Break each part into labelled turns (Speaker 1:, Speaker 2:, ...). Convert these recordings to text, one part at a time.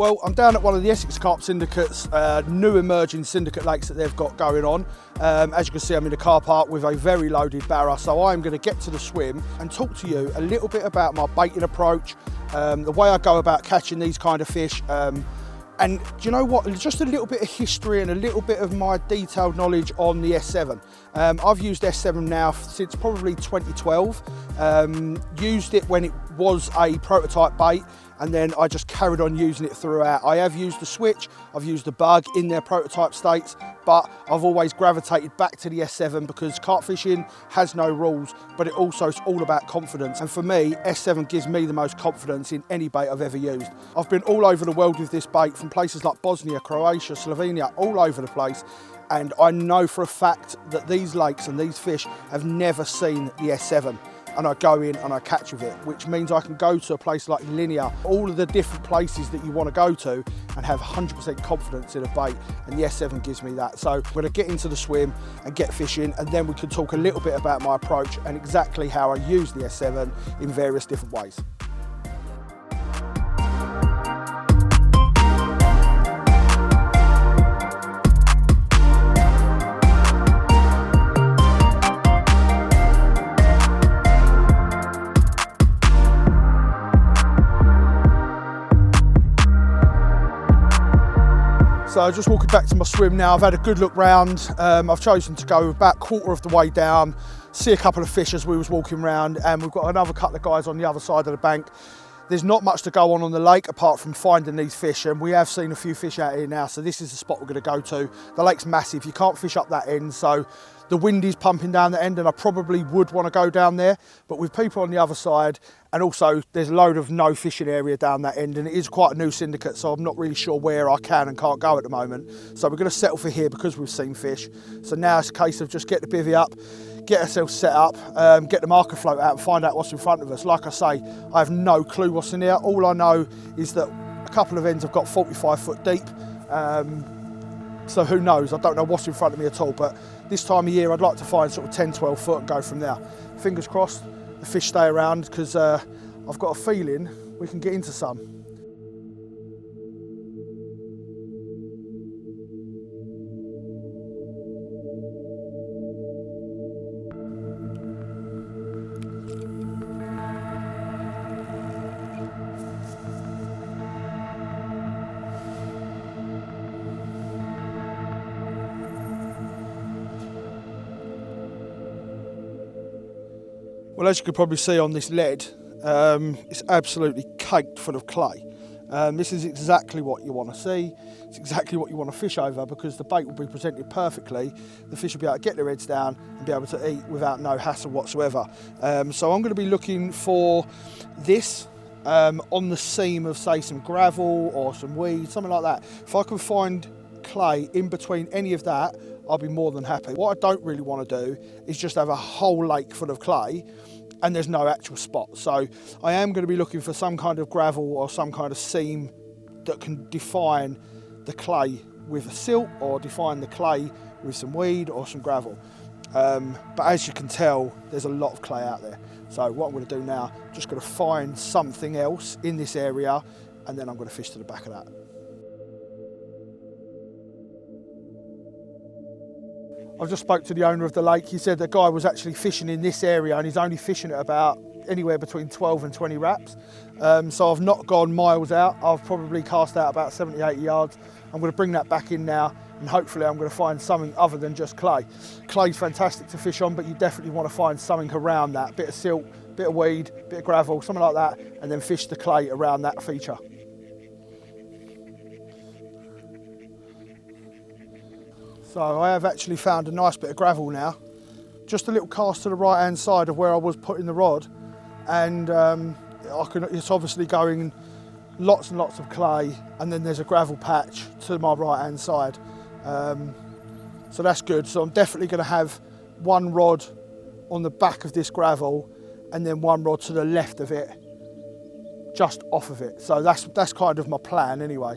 Speaker 1: Well, I'm down at one of the Essex Carp syndicates, new emerging syndicate lakes that they've got going on. As you can see, I'm in a car park with a very loaded barra, so I'm going to get to the swim and talk to you a little bit about my baiting approach, the way I go about catching these kind of fish. And do you know what? Just a little bit of history and a little bit of my detailed knowledge on the S7. I've used S7 now since probably 2012. Used it when it was a prototype bait, and then I just carried on using it throughout. I have used the switch, I've used the bug in their prototype states, but I've always gravitated back to the S7 because carp fishing has no rules, but it also is all about confidence. And for me, S7 gives me the most confidence in any bait I've ever used. I've been all over the world with this bait, from places like Bosnia, Croatia, Slovenia, all over the place. And I know for a fact that these lakes and these fish have never seen the S7. And I go in and I catch with it, which means I can go to a place like Linear, all of the different places that you want to go to, and have 100% confidence in a bait, and the S7 gives me that. So we're going to get into the swim and get fishing, and then we can talk a little bit about my approach and exactly how I use the S7 in various different ways. So just walking back to my swim now, I've had a good look round. I've chosen to go about quarter of the way down, see a couple of fish as we was walking round, and we've got another couple of guys on the other side of the bank. There's not much to go on the lake apart from finding these fish, and we have seen a few fish out here now, so this is the spot we're going to go to. The lake's massive, you can't fish up that end, so the wind is pumping down the end, and I probably would want to go down there, but with people on the other side, and also there's a load of no fishing area down that end, and it is quite a new syndicate, so I'm not really sure where I can and can't go at the moment. So we're going to settle for here because we've seen fish. So now it's a case of just get the bivvy up, get ourselves set up, get the marker float out and find out what's in front of us. Like I say, I have no clue what's in here. All I know is that a couple of ends have got 45 foot deep. So who knows? I don't know what's in front of me at all, but this time of year I'd like to find sort of 10, 12 foot and go from there. Fingers crossed the fish stay around, because I've got a feeling we can get into some. Well, as you can probably see on this lead, it's absolutely caked full of clay. This is exactly what you want to see. It's exactly what you want to fish over, because the bait will be presented perfectly. The fish will be able to get their heads down and be able to eat without no hassle whatsoever. So I'm going to be looking for this on the seam of, say, some gravel or some weed, something like that. If I can find clay in between any of that, I'll be more than happy. What I don't really want to do is just have a whole lake full of clay and there's no actual spot. So I am going to be looking for some kind of gravel or some kind of seam that can define the clay with a silt, or define the clay with some weed or some gravel. But as you can tell, there's a lot of clay out there. So what I'm going to do now, I'm just going to find something else in this area, and then I'm going to fish to the back of that. I've just spoke to the owner of the lake. He said the guy was actually fishing in this area, and he's only fishing at about anywhere between 12 and 20 wraps. So I've not gone miles out. I've probably cast out about 70, 80 yards. I'm going to bring that back in now, and hopefully I'm going to find something other than just clay. Clay's fantastic to fish on, but you definitely want to find something around that. Bit of silt, bit of weed, bit of gravel, something like that, and then fish the clay around that feature. So I have actually found a nice bit of gravel now. Just a little cast to the right hand side of where I was putting the rod, and it's obviously going lots and lots of clay, and then there's a gravel patch to my right hand side. So that's good. So I'm definitely going to have one rod on the back of this gravel and then one rod to the left of it, just off of it. So that's kind of my plan anyway.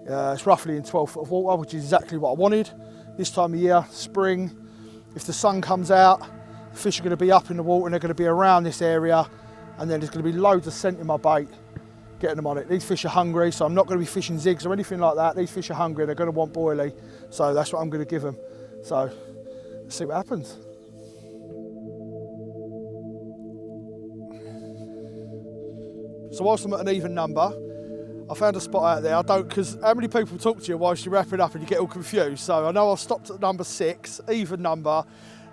Speaker 1: It's roughly in 12 foot of water, which is exactly what I wanted. This time of year, spring, if the sun comes out, the fish are going to be up in the water and they're going to be around this area, and then there's going to be loads of scent in my bait. getting them on it. These fish are hungry, so I'm not going to be fishing zigs or anything like that. These fish are hungry, they're going to want boilie, so that's what I'm going to give them. So let's see what happens. So whilst I'm at an even number, I found a spot out there. I don't, because how many people talk to you whilst you wrap it up and you get all confused? So I know I've stopped at number 6, even number.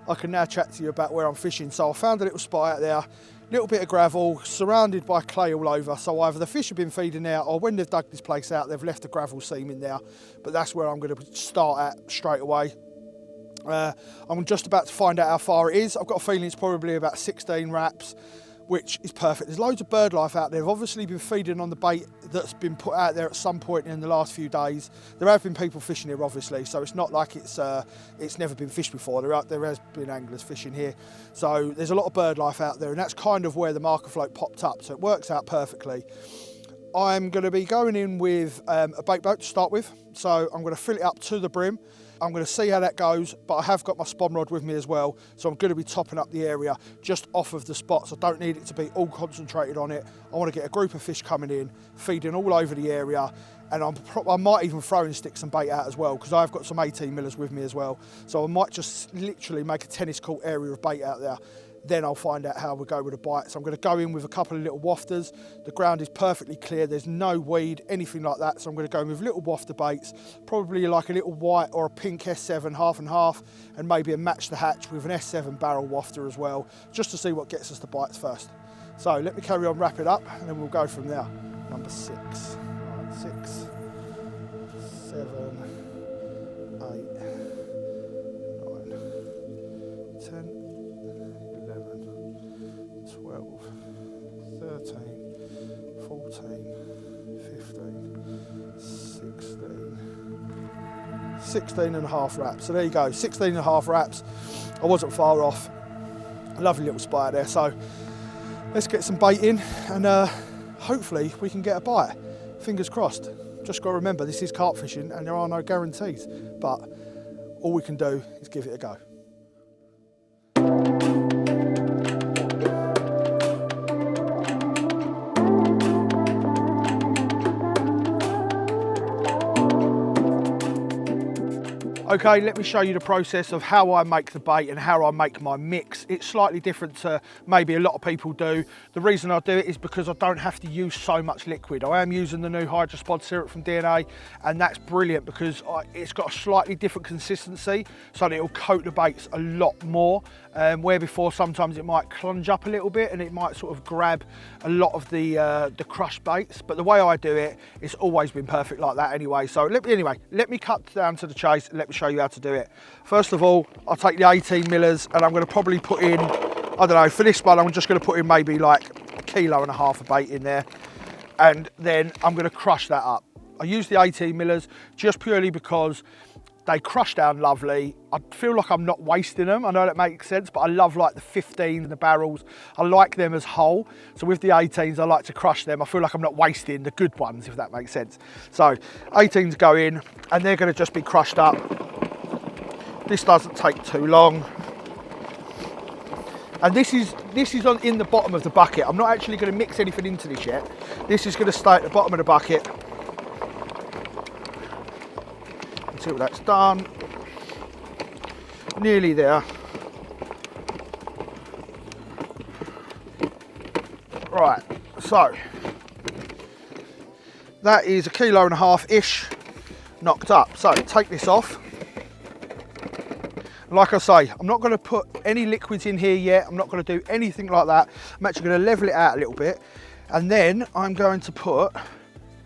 Speaker 1: I can now chat to you about where I'm fishing. So I found a little spot out there, little bit of gravel, surrounded by clay all over. So either the fish have been feeding out, or when they've dug this place out, they've left a gravel seam in there. But that's where I'm going to start at straight away. I'm just about to find out how far it is. I've got a feeling it's probably about 16 wraps, which is perfect. There's loads of bird life out there. They've obviously been feeding on the bait that's been put out there at some point in the last few days. There have been people fishing here, obviously, so it's not like it's never been fished before. There has been anglers fishing here. So there's a lot of bird life out there, and that's kind of where the marker float popped up, so it works out perfectly. I'm going to be going in with a bait boat to start with, so I'm going to fill it up to the brim. I'm going to see how that goes, but I have got my spon rod with me as well, so I'm going to be topping up the area just off of the spots. I don't need it to be all concentrated on it. I want to get a group of fish coming in, feeding all over the area, and I might even throw and stick some bait out as well, because I've got some 18 millers with me as well. So I might just literally make a tennis court area of bait out there. Then I'll find out how we go with the bite. So I'm going to go in with a couple of little wafters. The ground is perfectly clear. There's no weed, anything like that. So I'm going to go in with little wafter baits, probably like a little white or a pink S7 half and half, and maybe a match the hatch with an S7 barrel wafter as well, just to see what gets us the bites first. So let me carry on, wrap it up, and then we'll go from there. Number 6. Right, 6, 7, 8, 9, 10. 12, 13, 14, 15, 16 and a half wraps. So there you go, 16 and a half wraps. I wasn't far off. A lovely little spot out there. So let's get some bait in, and hopefully we can get a bite. Fingers crossed. Just got to remember, this is carp fishing and there are no guarantees, but all we can do is give it a go. Okay, let me show you the process of how I make the bait and how I make my mix. It's slightly different to maybe a lot of people do. The reason I do it is because I don't have to use so much liquid. I am using the new Hydro Spod Syrup from DNA, and that's brilliant because it's got a slightly different consistency, so that it'll coat the baits a lot more. Where before sometimes it might clunge up a little bit and it might sort of grab a lot of the crushed baits. But the way I do it, it's always been perfect like that anyway. So let me cut down to the chase and let me show you how to do it. First of all, I'll take the 18 millers and I'm going to probably put in, I don't know, for this one I'm just going to put in maybe like 1.5 kilos of bait in there, and then I'm going to crush that up. I use the 18 millers just purely because they crush down lovely. I feel like I'm not wasting them. I know that makes sense, but I love like the 15s and the barrels. I like them as whole. So with the 18s, I like to crush them. I feel like I'm not wasting the good ones, if that makes sense. So 18s go in and they're gonna just be crushed up. This doesn't take too long. And this is in the bottom of the bucket. I'm not actually gonna mix anything into this yet. This is gonna stay at the bottom of the bucket until that's done. Nearly there. Right, so that is 1.5 kilos-ish knocked up. So take this off. Like I say, I'm not going to put any liquids in here yet. I'm not going to do anything like that. I'm actually going to level it out a little bit, and then I'm going to put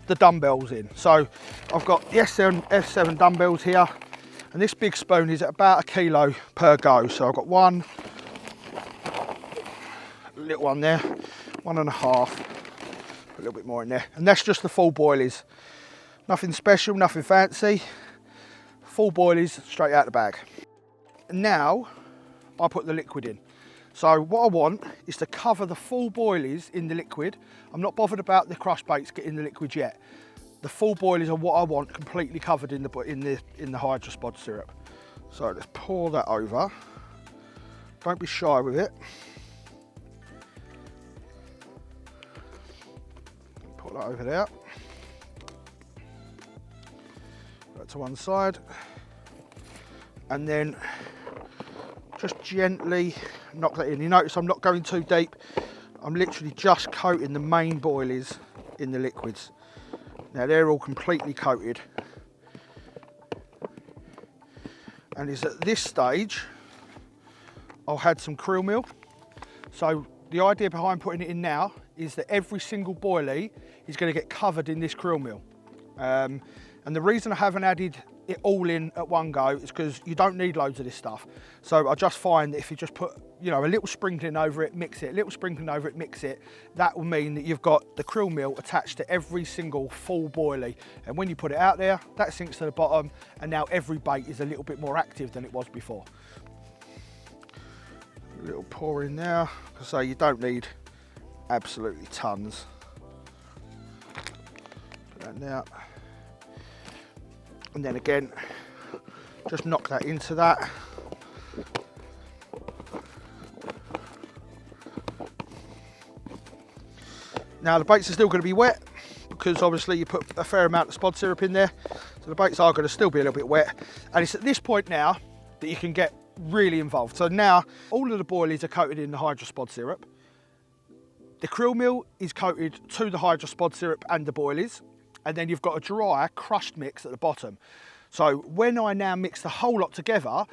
Speaker 1: the dumbbells in. So I've got the S7 dumbbells here, and this big spoon is at about 1 kilo per go. So I've got one, little one there, 1.5, put a little bit more in there, and that's just the full boilies. Nothing special, nothing fancy, full boilies straight out the bag. Now I put the liquid in. So what I want is to cover the full boilies in the liquid. I'm not bothered about the crush baits getting the liquid yet. The full boilies are what I want completely covered in the Hydro Spod syrup. So let's pour that over. Don't be shy with it. Pour that over there. That to one side. And then just gently knock that in. You notice I'm not going too deep. I'm literally just coating the main boilies in the liquids. Now they're all completely coated. And it's at this stage I'll add some krill meal. So the idea behind putting it in now is that every single boilie is going to get covered in this krill meal. And the reason I haven't added it all in at one go is because you don't need loads of this stuff. So I just find that if you just put, you know, a little sprinkling over it, mix it, a little sprinkling over it, mix it, that will mean that you've got the krill meal attached to every single full boilie. And when you put it out there, that sinks to the bottom, and now every bait is a little bit more active than it was before. A little pour in there, so you don't need absolutely tons. Put that now. And then again, just knock that into that. Now the baits are still going to be wet because obviously you put a fair amount of spod syrup in there. So the baits are going to still be a little bit wet. And it's at this point now that you can get really involved. So now all of the boilies are coated in the Hydro Spod Syrup. The krill meal is coated to the Hydro Spod Syrup and the boilies. And then you've got a dry crushed mix at the bottom. So when I now mix the whole lot together,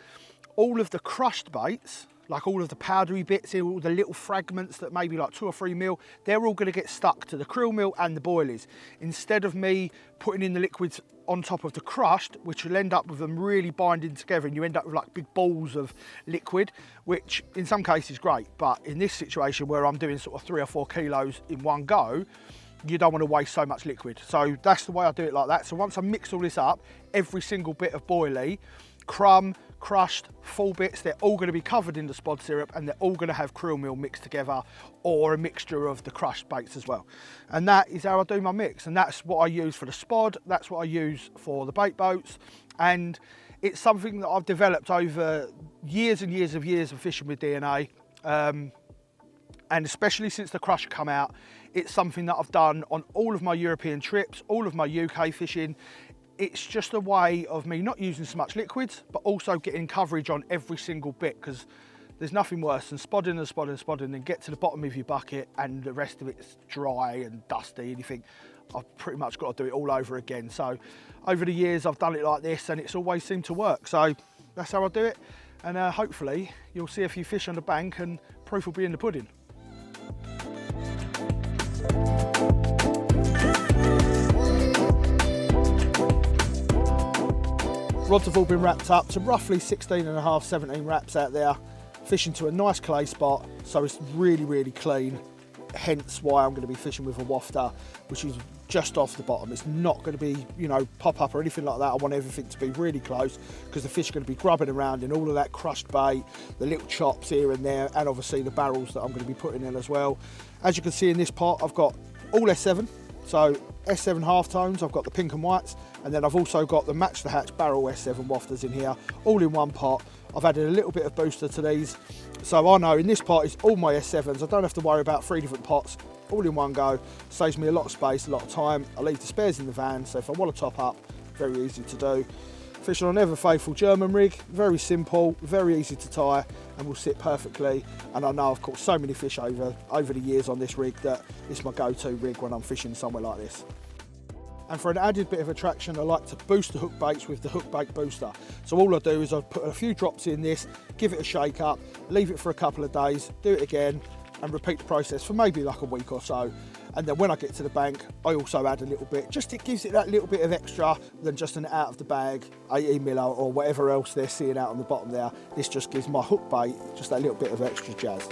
Speaker 1: all of the crushed baits, like all of the powdery bits here, all the little fragments that maybe like 2 or 3 mil, they're all going to get stuck to the krill meal and the boilies. Instead of me putting in the liquids on top of the crushed, which will end up with them really binding together, and you end up with like big balls of liquid, which in some cases is great. But in this situation where I'm doing sort of 3 or 4 kilos in one go, you don't want to waste so much liquid. So that's the way I do it like that. So once I mix all this up, every single bit of boilie, crumb, crushed, full bits, they're all going to be covered in the spod syrup, and they're all going to have krill meal mixed together, or a mixture of the crushed baits as well. And that is how I do my mix. And that's what I use for the spod. That's what I use for the bait boats. And it's something that I've developed over years and years of fishing with DNA. And especially since the crush come out, it's something that I've done on all of my European trips, all of my UK fishing. It's just a way of me not using so much liquids, but also getting coverage on every single bit, because there's nothing worse than spodding and spodding and spodding and then get to the bottom of your bucket and the rest of it's dry and dusty and you think, I've pretty much got to do it all over again. So over the years I've done it like this and it's always seemed to work. So that's how I do it. And hopefully you'll see a few fish on the bank and proof will be in the pudding. Rods have all been wrapped up to roughly 16.5, 17 wraps out there, fishing to a nice clay spot, so it's really, really clean, hence why I'm going to be fishing with a wafter, which is just off the bottom. It's not going to be, you know, pop up or anything like that. I want everything to be really close because the fish are going to be grubbing around in all of that crushed bait, the little chops here and there, and obviously the barrels that I'm going to be putting in as well. As you can see in this pot, I've got all S7, so S7 halftones, I've got the pink and whites, and then I've also got the Match the Hatch barrel S7 wafters in here, all in one pot. I've added a little bit of booster to these, so I know in this pot is all my S7s. I don't have to worry about 3 different pots, all in one go. Saves me a lot of space, a lot of time. I leave the spares in the van, so if I want to top up, very easy to do. Fishing on ever faithful German rig, very simple, very easy to tie, and will sit perfectly. And I know I've caught so many fish over the years on this rig that it's my go-to rig when I'm fishing somewhere like this. And for an added bit of attraction, I like to boost the hook baits with the hook bait booster. So all I do is I put a few drops in this, give it a shake up, leave it for a couple of days, do it again, and repeat the process for maybe like a week or so. And then when I get to the bank, I also add a little bit, just it gives it that little bit of extra than just an out of the bag 18 mil or whatever else they're seeing out on the bottom there. This just gives my hook bait just that little bit of extra jazz.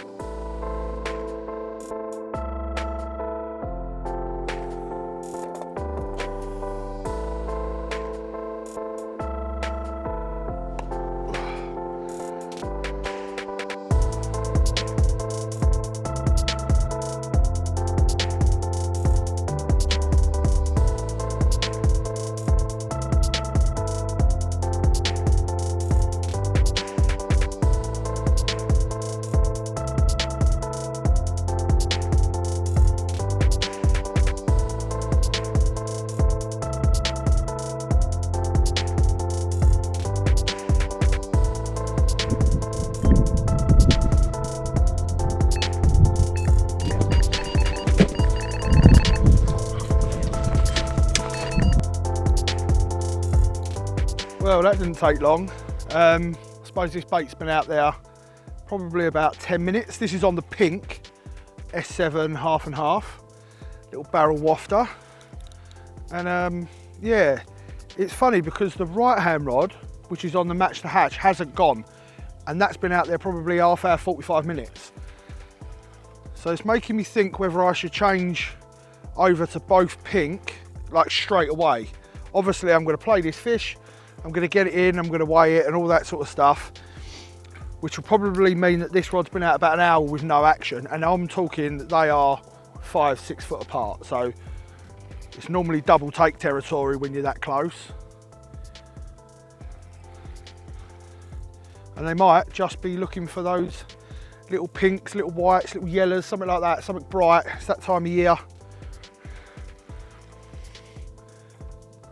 Speaker 1: Well, that didn't take long. I suppose this bait's been out there probably about 10 minutes. This is on the pink S7 half and half, little barrel wafter. And yeah, it's funny because the right hand rod, which is on the match the hatch, hasn't gone. And that's been out there probably half hour, 45 minutes. So it's making me think whether I should change over to both pink, like straight away. Obviously I'm going to play this fish, I'm going to get it in, I'm going to weigh it and all that sort of stuff, which will probably mean that this rod's been out about an hour with no action, and I'm talking that they are 5-6 foot apart, so it's normally double take territory when you're that close. And they might just be looking for those little pinks, little whites, little yellows, something like that, something bright. It's that time of year.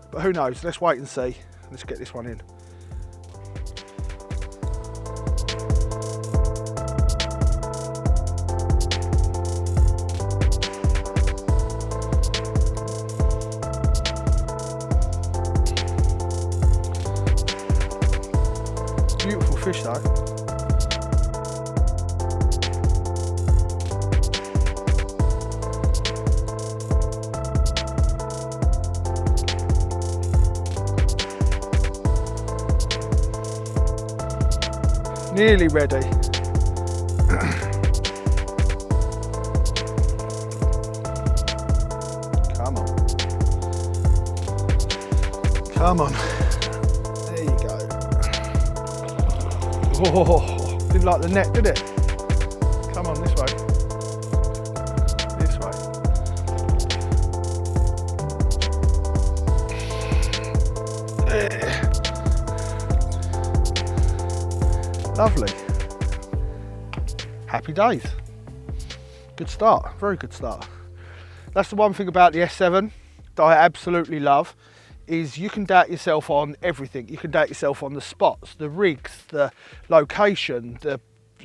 Speaker 1: But who knows, let's wait and see. Let's get this one in. Beautiful fish though. Nearly ready. Come on. Come on. There you go. Oh, didn't like the net, did it? Come on, this way. This way. There. Lovely. Happy days. Good start, very good start. That's the one thing about the S7 that I absolutely love, is you can doubt yourself on everything. You can doubt yourself on the spots, the rigs, the location,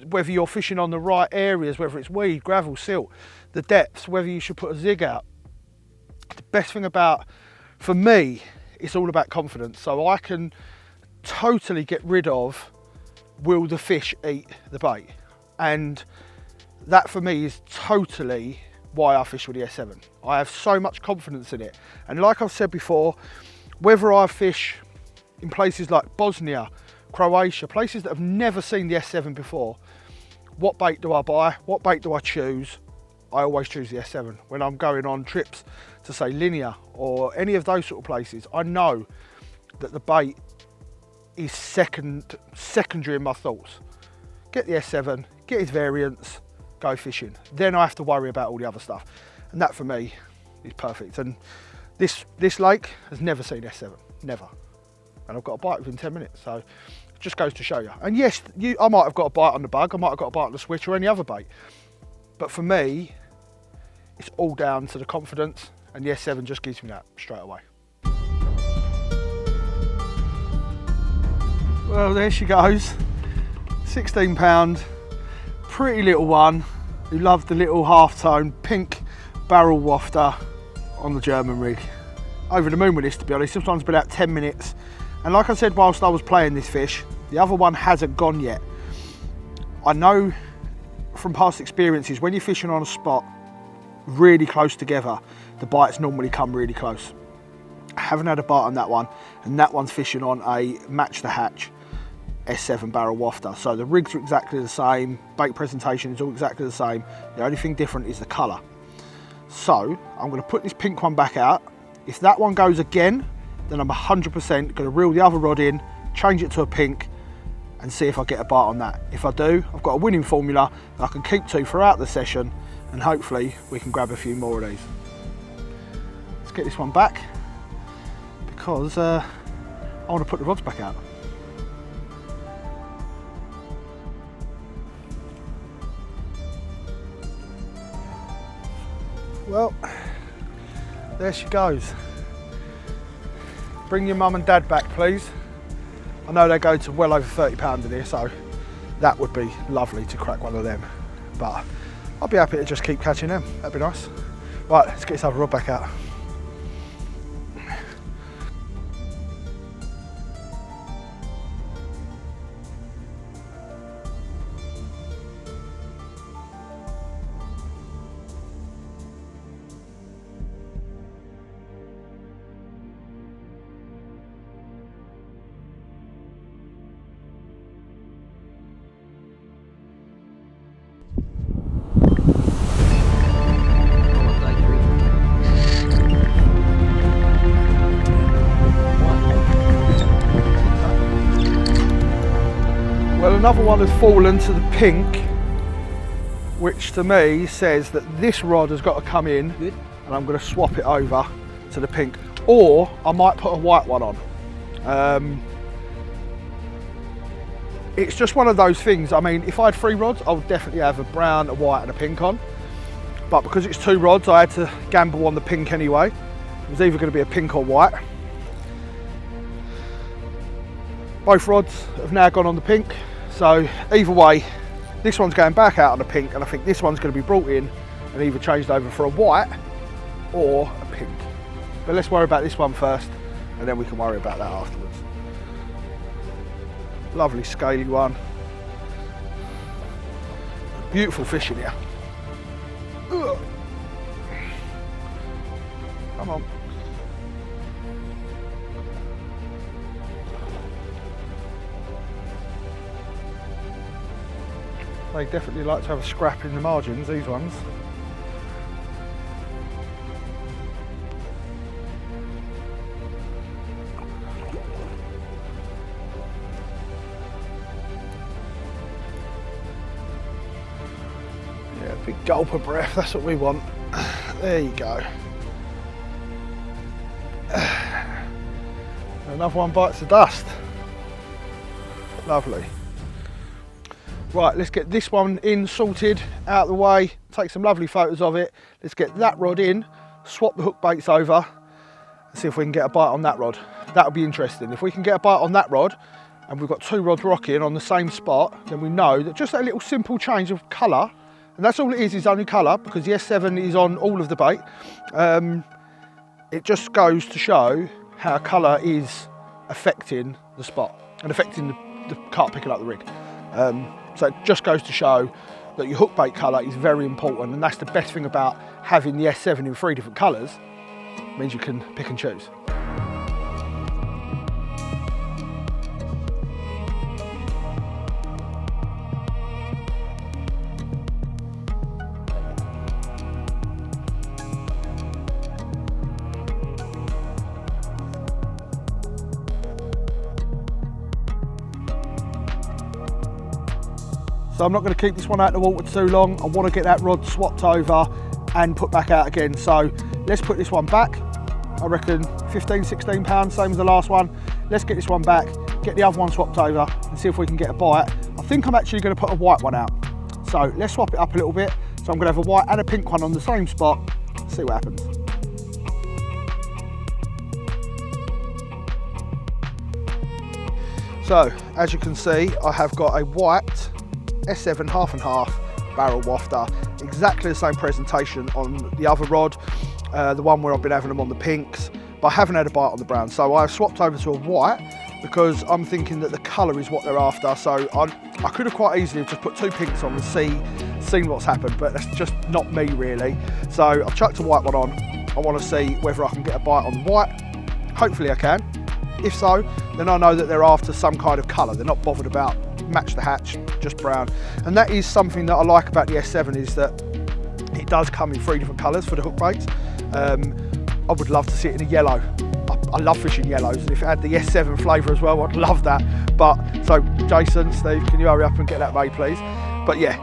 Speaker 1: whether you're fishing on the right areas, whether it's weed, gravel, silt, the depths, whether you should put a zig out. The best thing about, for me, it's all about confidence. So I can totally get rid of, will the fish eat the bait? And that for me is totally why I fish with the S7. I have so much confidence in it. And like I've said before, whether I fish in places like Bosnia, Croatia, places that have never seen the S7 before, what bait do I buy? What bait do I choose? I always choose the S7. When I'm going on trips to say Linear or any of those sort of places, I know that the bait is secondary in my thoughts. Get the S7, get his variants, go fishing. Then I have to worry about all the other stuff. And that for me is perfect. And this lake has never seen S7, never. And I've got a bite within 10 minutes, so it just goes to show you. And yes, I might have got a bite on the bug, I might have got a bite on the switch or any other bait. But for me, it's all down to the confidence, and the S7 just gives me that straight away. Well, there she goes, 16 pound, pretty little one, who loved the little half-tone pink barrel wafter on the German rig. Over the moon with this, to be honest. This one's been out 10 minutes. And like I said whilst I was playing this fish, the other one hasn't gone yet. I know from past experiences, when you're fishing on a spot really close together, the bites normally come really close. I haven't had a bite on that one, and that one's fishing on a match the hatch S7 barrel wafter. So the rigs are exactly the same, bait presentation is all exactly the same. The only thing different is the colour. So I'm going to put this pink one back out. If that one goes again, then I'm 100% going to reel the other rod in, change it to a pink, and see if I get a bite on that. If I do, I've got a winning formula that I can keep to throughout the session, and hopefully we can grab a few more of these. Let's get this one back, because I want to put the rods back out. Well, there she goes. Bring your mum and dad back, please. I know they go to well over £30 in here, so that would be lovely to crack one of them. But I'll be happy to just keep catching them. That'd be nice. Right, let's get this other rod back out. Well, another one has fallen to the pink, which to me says that this rod has got to come in. Good. And I'm going to swap it over to the pink, or I might put a white one on. It's just one of those things. I mean, if I had 3 rods, I would definitely have a brown, a white and a pink on, but because it's 2 rods, I had to gamble on the pink anyway. It was either going to be a pink or white. Both rods have now gone on the pink, so either way, this one's going back out on the pink, and I think this one's going to be brought in and either changed over for a white or a pink. But let's worry about this one first, and then we can worry about that afterwards. Lovely scaly one. Beautiful fish in here. Ugh. Come on. They definitely like to have a scrap in the margins, these ones. Yeah, big gulp of breath, that's what we want. There you go. Another one bites the dust. Lovely. Right, let's get this one in, sorted, out of the way, take some lovely photos of it. Let's get that rod in, swap the hook baits over, and see if we can get a bite on that rod. That'll be interesting. If we can get a bite on that rod, and we've got 2 rods rocking on the same spot, then we know that just that little simple change of colour, and that's all it is only colour, because the S7 is on all of the bait. It just goes to show how colour is affecting the spot, and affecting the carp picking up the rig. So it just goes to show that your hook bait colour is very important, and that's the best thing about having the S7 in 3 different colours. It means you can pick and choose. So I'm not going to keep this one out of the water too long. I want to get that rod swapped over and put back out again. So let's put this one back. I reckon 15, 16 pounds, same as the last one. Let's get this one back, get the other one swapped over and see if we can get a bite. I think I'm actually going to put a white one out. So let's swap it up a little bit. So I'm going to have a white and a pink one on the same spot. See what happens. So as you can see, I have got a white S7 half and half barrel wafter, exactly the same presentation on the other rod, the one where I've been having them on the pinks, but I haven't had a bite on the brown. So I've swapped over to a white because I'm thinking that the colour is what they're after. So I could have quite easily just put 2 pinks on and seen what's happened, but that's just not me really. So I've chucked a white one on. I want to see whether I can get a bite on the white. Hopefully I can. If so, then I know that they're after some kind of colour. They're not bothered about match the hatch, just brown. And that is something that I like about the S7, is that it does come in 3 different colours for the hook baits. I would love to see it in a yellow. I love fishing yellows, and if it had the S7 flavour as well, I'd love that. But so Jason, Steve, can you hurry up and get that made, please? But yeah,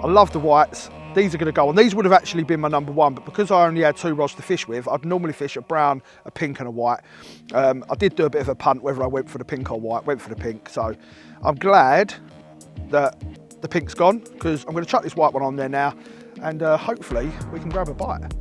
Speaker 1: I love the whites. These are going to go on. These would have actually been my number 1, but because I only had 2 rods to fish with, I'd normally fish a brown, a pink and a white. I did do a bit of a punt whether I went for the pink or white. Went for the pink, so I'm glad that the pink's gone, because I'm going to chuck this white one on there now, and hopefully we can grab a bite.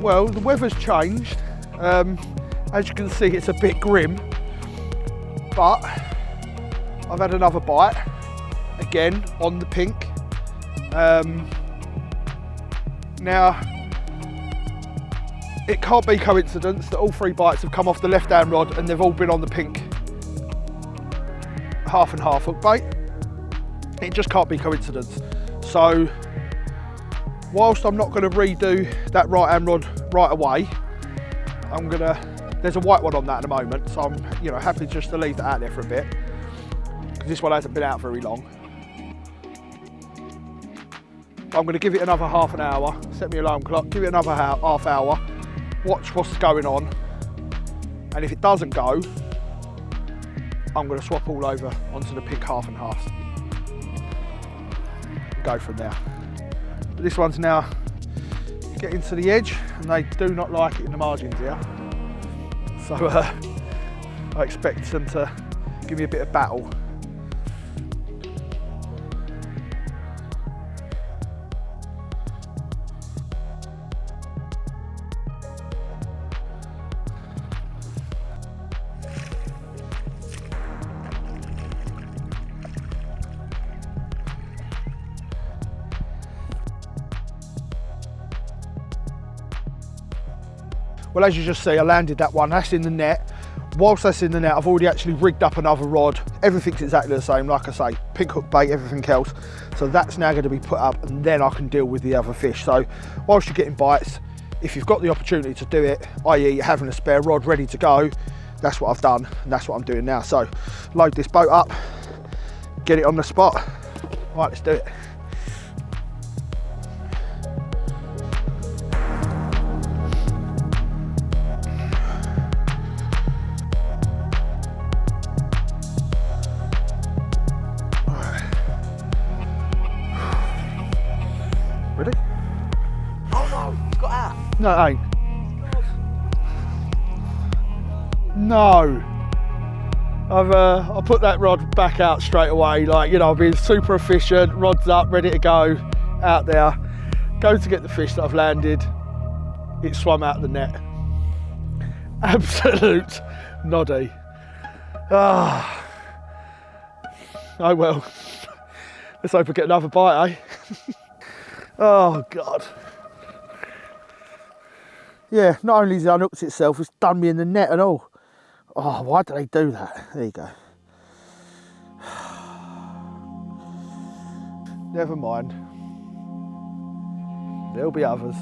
Speaker 1: Well, the weather's changed. As you can see, it's a bit grim, but I've had another bite, again on the pink. Now, it can't be coincidence that all 3 bites have come off the left-hand rod and they've all been on the pink half and half hook bait. It just can't be coincidence. So whilst I'm not going to redo that right-hand rod right away, there's a white one on that at the moment, so I'm happy just to leave that out there for a bit, because this one hasn't been out very long. I'm going to give it another half an hour, set me alarm clock, give it another half hour, watch what's going on, and if it doesn't go, I'm going to swap all over onto the pink half and half and go from there. But this one's now getting to the edge, and they do not like it in the margins here. So I expect them to give me a bit of battle. Well, as you just see, I landed that one, that's in the net. Whilst that's in the net, I've already actually rigged up another rod. Everything's exactly the same, like I say, pink hook bait, everything else. So that's now going to be put up, and then I can deal with the other fish. So whilst you're getting bites, if you've got the opportunity to do it, i.e. having a spare rod ready to go, that's what I've done, and that's what I'm doing now. So load this boat up, get it on the spot. Right, let's do it. Ready?
Speaker 2: Oh no, got out.
Speaker 1: No, it ain't. No. I put that rod back out straight away, like, I've been super efficient, rod's up, ready to go, out there, go to get the fish that I've landed, it swam out of the net. Absolute noddy. Ah. Oh well. Let's hope I get another bite, eh? Oh God. Yeah, not only has it unhooked itself, it's done me in the net and all. Oh, why did they do that? There you go. Never mind. There'll be others.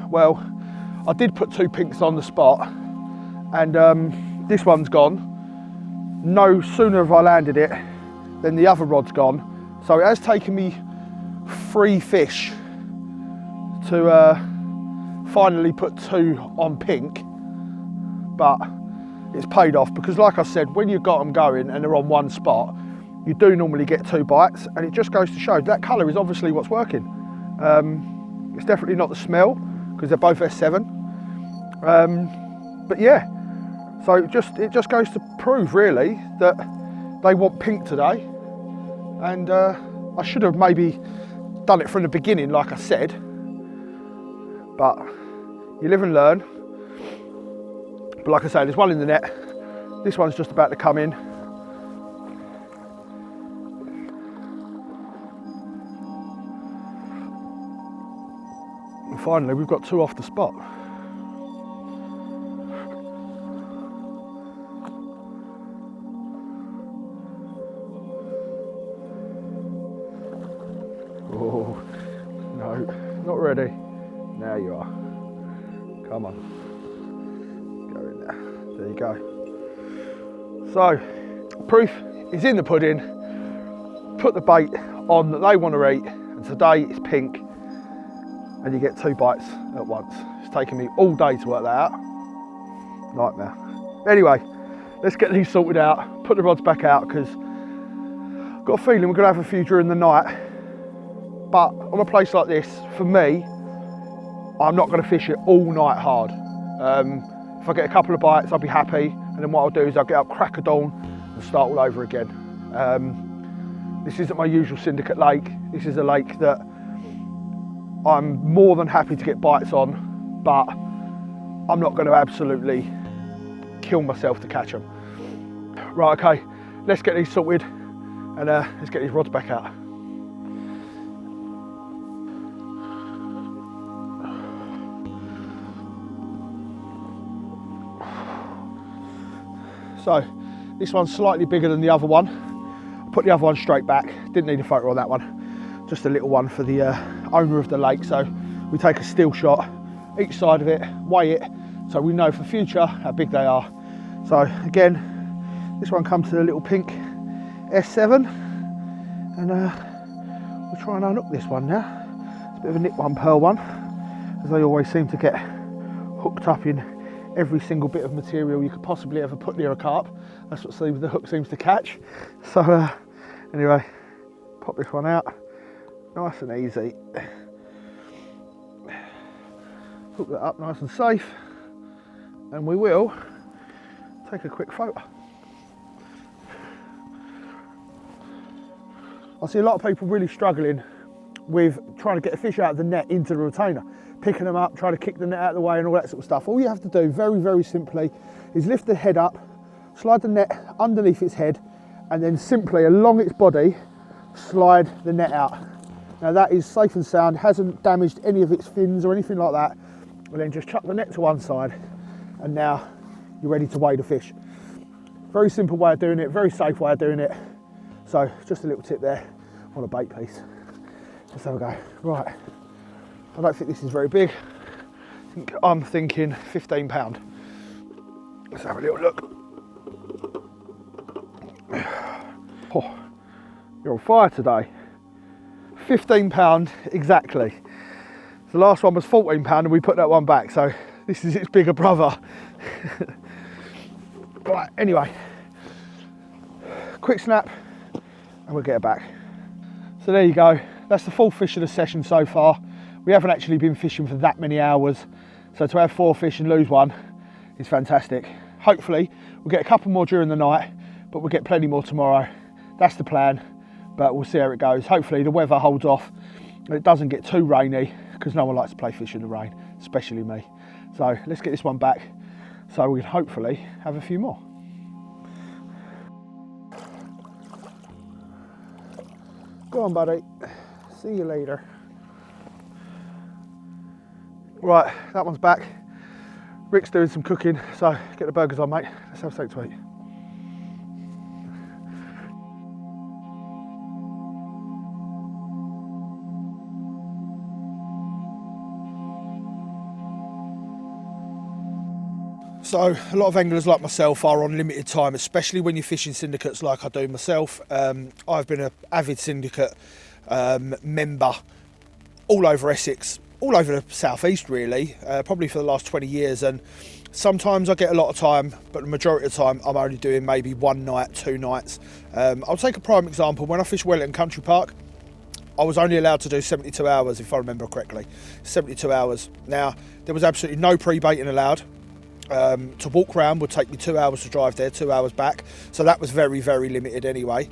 Speaker 1: Well, I did put 2 pinks on the spot, and this one's gone. No sooner have I landed it than the other rod's gone. So it has taken me 3 fish to finally put 2 on pink, but it's paid off, because like I said, when you've got them going and they're on one spot, you do normally get 2 bites, and it just goes to show that colour is obviously what's working. It's definitely not the smell, because they're both S7. But yeah, so it just goes to prove really that they want pink today, and I should have maybe done it from the beginning, like I said, but you live and learn. But like I say, there's one in the net, this one's just about to come in. And finally we've got 2 off the spot. Oh, no, not ready. Now you are. Come on. Go in there. There you go. So, proof is in the pudding. Put the bait on that they want to eat, and today it's pink, and you get 2 bites at once. It's taken me all day to work that out. Nightmare. Anyway, let's get these sorted out, put the rods back out, because I've got a feeling we're going to have a few during the night. But on a place like this, for me, I'm not going to fish it all night hard. If I get a couple of bites, I'll be happy, and then what I'll do is I'll get up crack of dawn and start all over again. This isn't my usual syndicate lake. This is a lake that I'm more than happy to get bites on, but I'm not going to absolutely kill myself to catch them. Right, okay, let's get these sorted and let's get these rods back out. So this one's slightly bigger than the other one. I put the other one straight back. Didn't need a photo on that one. Just a little one for the owner of the lake. So we take a still shot each side of it, weigh it, so we know for future how big they are. So again, this one comes to the little pink S7, and we'll try and unhook this one now. It's a bit of a nip one, pearl one, as they always seem to get hooked up in every single bit of material you could possibly ever put near a carp. That's what the hook seems to catch. So anyway, pop this one out, nice and easy. Hook that up nice and safe, and we will take a quick photo. I see a lot of people really struggling with trying to get a fish out of the net into the retainer, picking them up, trying to kick the net out of the way and all that sort of stuff. All you have to do very, very simply is lift the head up, slide the net underneath its head, and then simply along its body, slide the net out. Now that is safe and sound, hasn't damaged any of its fins or anything like that. And then just chuck the net to one side, and now you're ready to weigh the fish. Very simple way of doing it, very safe way of doing it. So just a little tip there on a bait piece. Let's have a go. Right, I don't think this is very big. I'm thinking 15 pound. Let's have a little look. Oh, you're on fire today. 15 pound exactly. The last one was 14 pound and we put that one back, so this is its bigger brother. Right, anyway, quick snap and we'll get it back. So there you go, that's the full fish of the session so far. We haven't actually been fishing for that many hours, so to have 4 fish and lose one is fantastic. Hopefully we'll get a couple more during the night, but we'll get plenty more tomorrow. That's the plan, but we'll see how it goes. Hopefully the weather holds off and it doesn't get too rainy, because no one likes to play fish in the rain, especially me. So let's get this one back so we can hopefully have a few more. Go on, buddy. See you later. Right, that one's back. Rick's doing some cooking, so get the burgers on, mate. Let's have something to eat. So a lot of anglers like myself are on limited time, especially when you're fishing syndicates like I do myself. I've been an avid syndicate member all over Essex, all over the southeast really, probably for the last 20 years, and sometimes I get a lot of time, but the majority of the time I'm only doing maybe 1 night, 2 nights. I'll take a prime example. When I fished Wellington Country Park, I was only allowed to do 72 hours if I remember correctly, 72 hours. Now there was absolutely no pre-baiting allowed. To walk around would take me 2 hours to drive there, 2 hours back, so that was very, very limited anyway.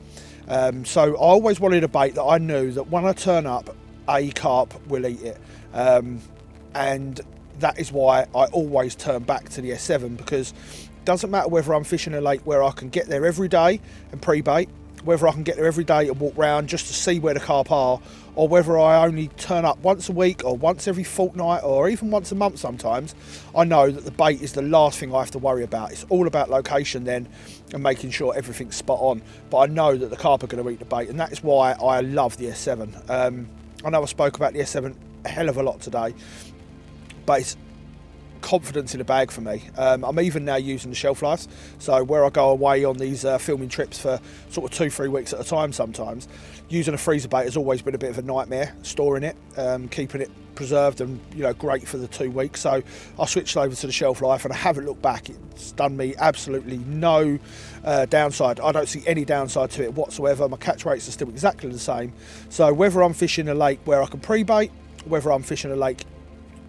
Speaker 1: So I always wanted a bait that I knew that when I turn up, a carp will eat it, and that is why I always turn back to the S7, because it doesn't matter whether I'm fishing a lake where I can get there every day and pre-bait, whether I can get there every day and walk around just to see where the carp are, or whether I only turn up once a week or once every fortnight or even once a month sometimes. I know that the bait is the last thing I have to worry about. It's all about location then and making sure everything's spot on. But I know that the carp are going to eat the bait, and that is why I love the S7. I know I spoke about the S7 a hell of a lot today, but it's confidence in the bag for me. I'm even now using the shelf lives, so where I go away on these filming trips for sort of 2-3 weeks at a time sometimes, using a freezer bait has always been a bit of a nightmare, storing it, keeping it preserved and great for the 2 weeks. So I switched over to the shelf life and I haven't looked back. It's done me absolutely no downside. I don't see any downside to it whatsoever. My catch rates are still exactly the same. So whether I'm fishing a lake where I can pre-bait, whether I'm fishing a lake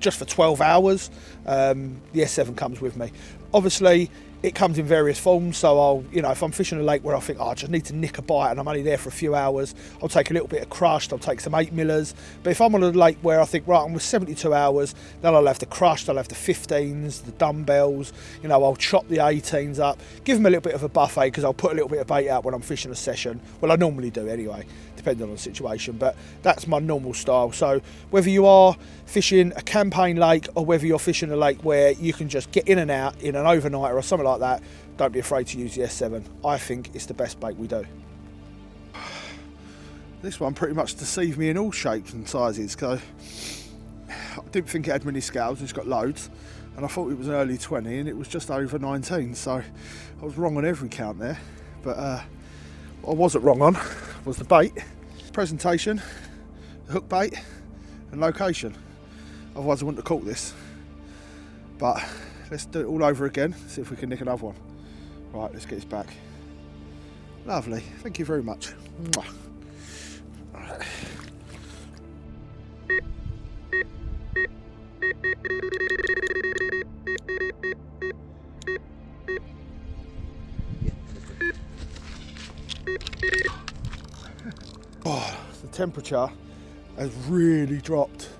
Speaker 1: just for 12 hours, the S7 comes with me. Obviously, It comes in various forms, so I'll, you know, if I'm fishing a lake where I think, oh, I just need to nick a bite and I'm only there for a few hours, I'll take a little bit of crushed, I'll take some 8 millers. But if I'm on a lake where I think, right, I'm with 72 hours, then I'll have the crushed, I'll have the 15s, the dumbbells, you know, I'll chop the 18s up, give them a little bit of a buffet, because I'll put a little bit of bait out when I'm fishing a session. Well, I normally do anyway, depending on the situation, but that's my normal style. So whether you are fishing a campaign lake or whether you're fishing a lake where you can just get in and out in an overnighter or something like that, don't be afraid to use the S7. I think it's the best bait we do. This one pretty much deceived me in all shapes and sizes, so I didn't think it had many scales, it's got loads, and I thought it was an early 20 and it was just over 19, so I was wrong on every count there. But what I wasn't wrong on was the bait, presentation, the hook bait and location. Otherwise I wouldn't have caught this. But let's do it all over again, see if we can nick another one. Right, let's get this back. Lovely, thank you very much. Mwah. Right. Oh, the temperature has really dropped,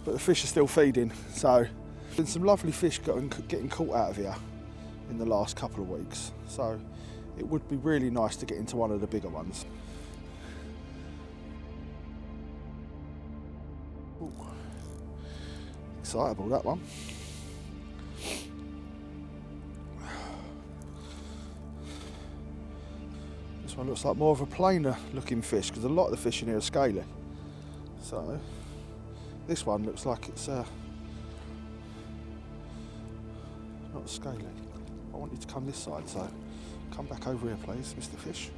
Speaker 1: but the fish are still feeding, so there's been some lovely fish getting caught out of here in the last couple of weeks, so it would be really nice to get into one of the bigger ones. Ooh. Excitable, that one. This one looks like more of a plainer looking fish, because a lot of the fish in here are scaly. So this one looks like it's not scaly. I want you to come this side, so come back over here please, Mr. Fish.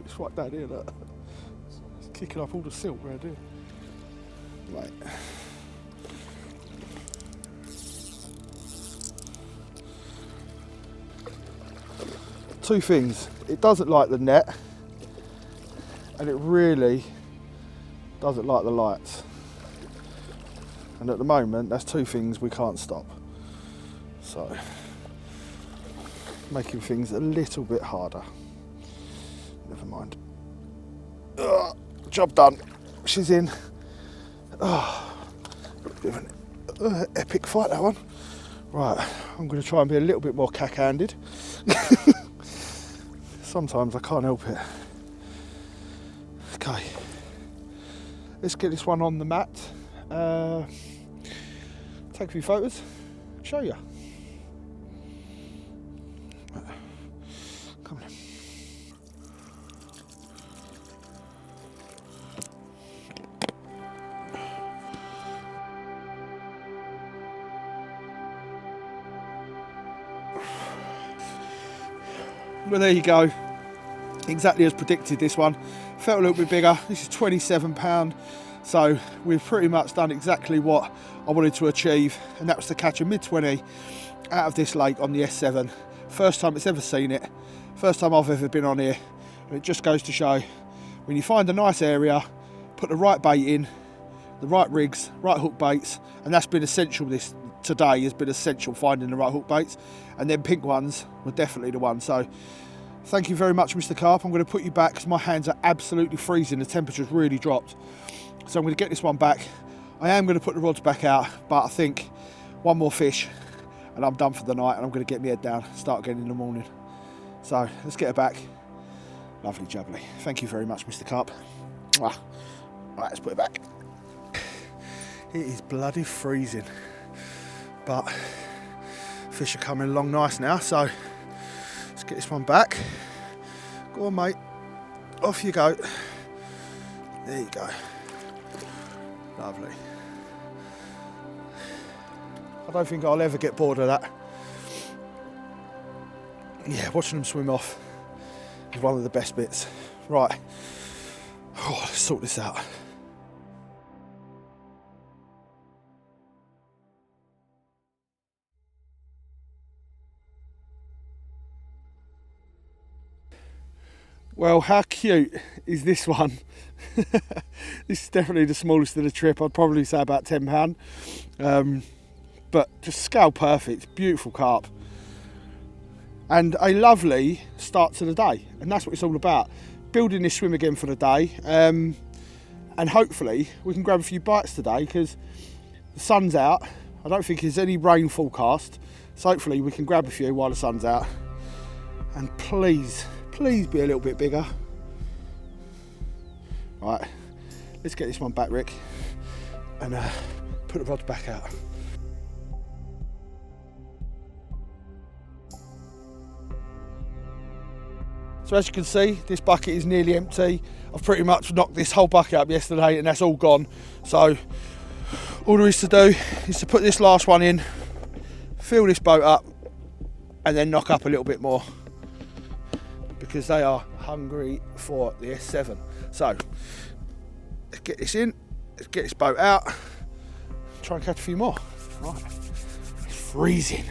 Speaker 1: It's right down here, look. It's kicking up all the silt around here. Right. Two things, it doesn't like the net, and it really doesn't like the lights. And at the moment, that's two things we can't stop. So, making things a little bit harder. Never mind. Job done. She's in. Oh, bit of an epic fight, that one. Right, I'm going to try and be a little bit more cack-handed. Sometimes I can't help it. Okay, let's get this one on the mat. Take a few photos, show you. Come on. Well, there you go. Exactly as predicted, this one. Felt a little bit bigger. This is 27 pound. So we've pretty much done exactly what I wanted to achieve, and that was to catch a mid-20 out of this lake on the S7. First time it's ever seen it. First time I've ever been on here. And it just goes to show, when you find a nice area, put the right bait in, the right rigs, right hook baits, and that's been essential. This today has been essential, finding the right hook baits, and then pink ones were definitely the one. So thank you very much, Mr. Carp. I'm going to put you back because my hands are absolutely freezing. The temperature's really dropped. So I'm going to get this one back. I am going to put the rods back out, but I think one more fish and I'm done for the night, and I'm going to get my head down, start again in the morning. So let's get it back. Lovely jubbly. Thank you very much, Mr. Carp. Right, let's put it back. It is bloody freezing, but fish are coming along nice now, so let's get this one back. Go on, mate. Off you go. There you go. Lovely. I don't think I'll ever get bored of that. Yeah, watching them swim off is one of the best bits. Right. Oh, let's sort this out. Well, how cute is this one? This is definitely the smallest of the trip. I'd probably say about £10. but just scale perfect, beautiful carp. And a lovely start to the day, and that's what it's all about. Building this swim again for the day, and hopefully we can grab a few bites today because the sun's out. I don't think there's any rain forecast, so hopefully we can grab a few while the sun's out. And please be a little bit bigger. Right, let's get this one back, Rick, and put the rods back out. So as you can see, this bucket is nearly empty. I've pretty much knocked this whole bucket up yesterday and that's all gone. So all there is to do is to put this last one in, fill this boat up, and then knock up a little bit more because they are hungry for the S7. So let's get this in, let's get this boat out, try and catch a few more. Right, it's freezing.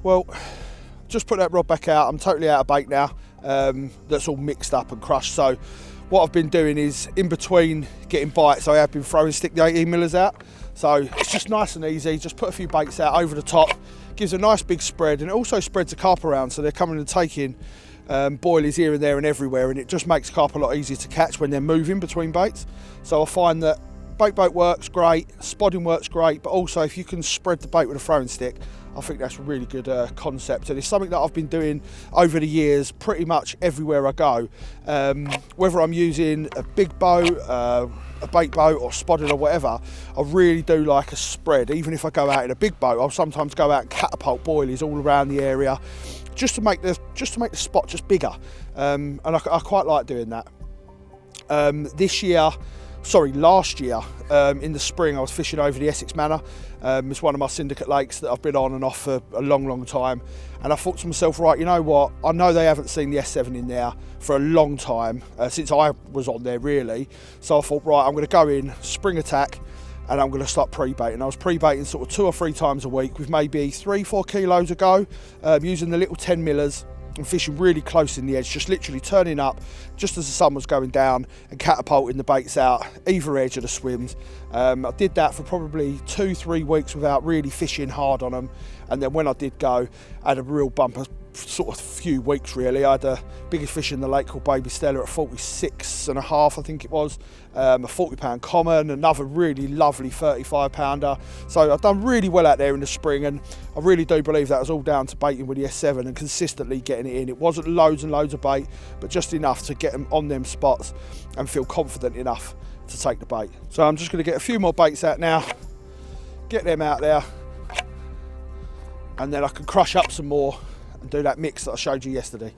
Speaker 1: Well, just put that rod back out. I'm totally out of bait now. That's all mixed up and crushed. So what I've been doing is, in between getting bites, I have been throwing stick the 18 millers out. So it's just nice and easy. Just put a few baits out over the top. Gives a nice big spread, and it also spreads the carp around. So they're coming and taking boilies here and there and everywhere, and it just makes carp a lot easier to catch when they're moving between baits. So I find that bait boat works great, spodding works great, but also if you can spread the bait with a throwing stick, I think that's a really good concept, and it's something that I've been doing over the years pretty much everywhere I go. Whether I'm using a big boat, a bait boat or spodding or whatever, I really do like a spread. Even if I go out in a big boat, I'll sometimes go out and catapult boilies all around the area just to make the spot just bigger, and I quite like doing that. Last year, in the spring, I was fishing over the Essex Manor. It's one of my syndicate lakes that I've been on and off for a long time. And I thought to myself, right, you know what? I know they haven't seen the S7 in there for a long time, since I was on there really. So I thought, right, I'm going to go in, spring attack, and I'm going to start pre-baiting. I was pre-baiting sort of 2 or 3 times a week with maybe 3-4 kilos a go, using the little 10 millers. And fishing really close in the edge, just literally turning up just as the sun was going down and catapulting the baits out either edge of the swims. I did that for probably 2-3 weeks without really fishing hard on them, and then when I did go, I had a real bumper sort of few weeks really. I had the biggest fish in the lake called Baby Stella at 46.5, I think it was, a 40-pound common, another really lovely 35-pounder. So I've done really well out there in the spring, and I really do believe that was all down to baiting with the S7 and consistently getting it in. It wasn't loads and loads of bait, but just enough to get them on them spots and feel confident enough to take the bait. So I'm just going to get a few more baits out now, get them out there, and then I can crush up some more and do that mix that I showed you yesterday.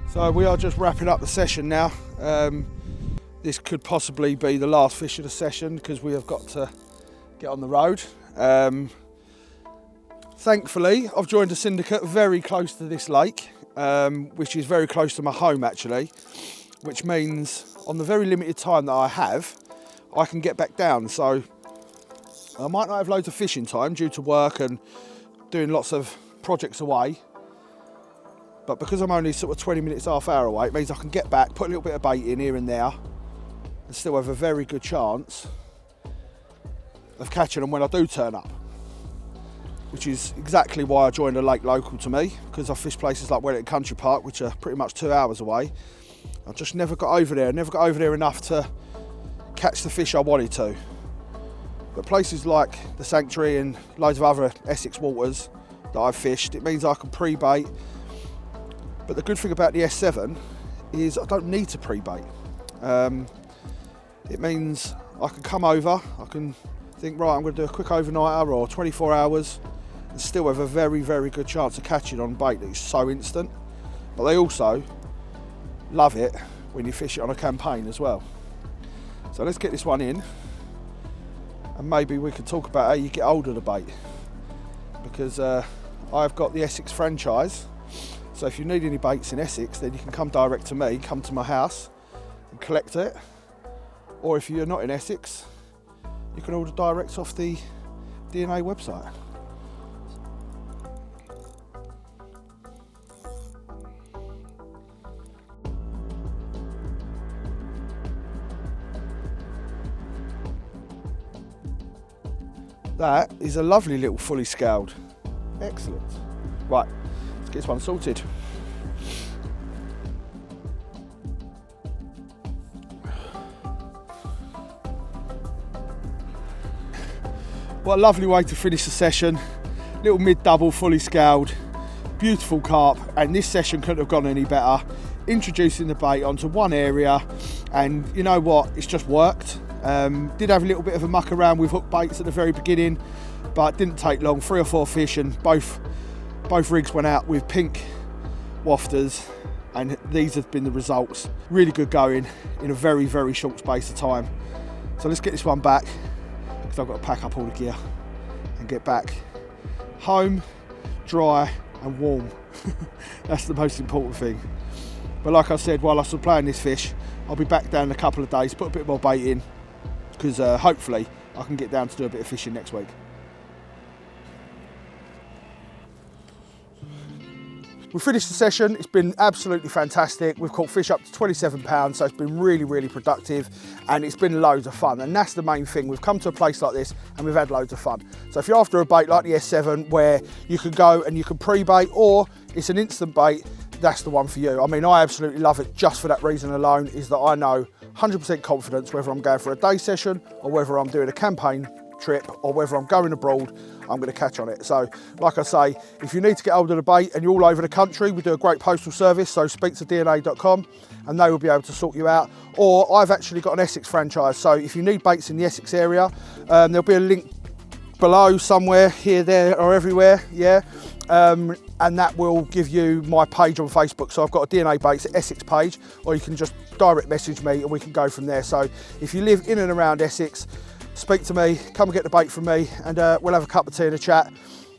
Speaker 1: So we are just wrapping up the session now. This could possibly be the last fish of the session because we have got to get on the road. Thankfully, I've joined a syndicate very close to this lake, which is very close to my home actually, which means on the very limited time that I have, I can get back down. So I might not have loads of fishing time due to work and doing lots of projects away, but because I'm only sort of 20 minutes, half hour away, it means I can get back, put a little bit of bait in here and there, and still have a very good chance of catching them when I do turn up, which is exactly why I joined a lake local to me, because I fish places like Wellington Country Park, which are pretty much 2 hours away. I just never got over there enough to catch the fish I wanted to. But places like the Sanctuary and loads of other Essex waters that I've fished, it means I can pre-bait. But the good thing about the S7 is I don't need to pre-bait. It means I can come over, I can think, right, I'm going to do a quick overnighter or 24 hours, and still have a very, very good chance of catching on bait that is so instant. But they also love it when you fish it on a campaign as well. So let's get this one in, and maybe we could talk about how you get hold of the bait, because I've got the Essex franchise. So if you need any baits in Essex, then you can come direct to me, come to my house and collect it. Or if you're not in Essex, you can order direct off the DNA website. That is a lovely little fully scaled. Excellent. Right, let's get this one sorted. What a lovely way to finish the session. Little mid-double, fully scaled, beautiful carp, and this session couldn't have gone any better. Introducing the bait onto one area, and you know what, it's just worked. Did have a little bit of a muck around with hook baits at the very beginning, but didn't take long. 3 or 4 fish, and both rigs went out with pink wafters, and these have been the results. Really good going in a very, very short space of time. So let's get this one back, because I've got to pack up all the gear and get back home dry and warm. That's the most important thing. But like I said, while I'm still playing this fish, I'll be back down in a couple of days, put a bit more bait in, because hopefully I can get down to do a bit of fishing next week. We finished the session. It's been absolutely fantastic. We've caught fish up to 27 pounds, so it's been really, really productive, and it's been loads of fun. And that's the main thing. We've come to a place like this and we've had loads of fun. So if you're after a bait like the S7, where you can go and you can pre-bait, or it's an instant bait, that's the one for you. I mean, I absolutely love it just for that reason alone, is that I know 100% confidence whether I'm going for a day session or whether I'm doing a campaign trip or whether I'm going abroad, I'm going to catch on it. So like I say, if you need to get hold of the bait and you're all over the country, we do a great postal service, so speak to dna.com and they will be able to sort you out. Or I've actually got an Essex franchise, so if you need baits in the Essex area, there'll be a link below somewhere, here, there or everywhere, yeah, and that will give you my page on Facebook. So I've got a DNA Baits Essex page, or you can just direct message me and we can go from there. So if you live in and around Essex, speak to me, come and get the bait from me, and we'll have a cup of tea and a chat,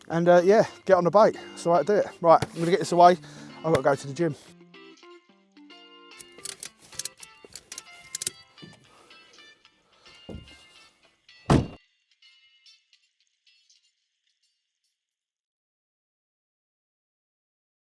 Speaker 1: and yeah, get on the bait. That's the way to do it. Right, I'm gonna get this away. I've got to go to the gym.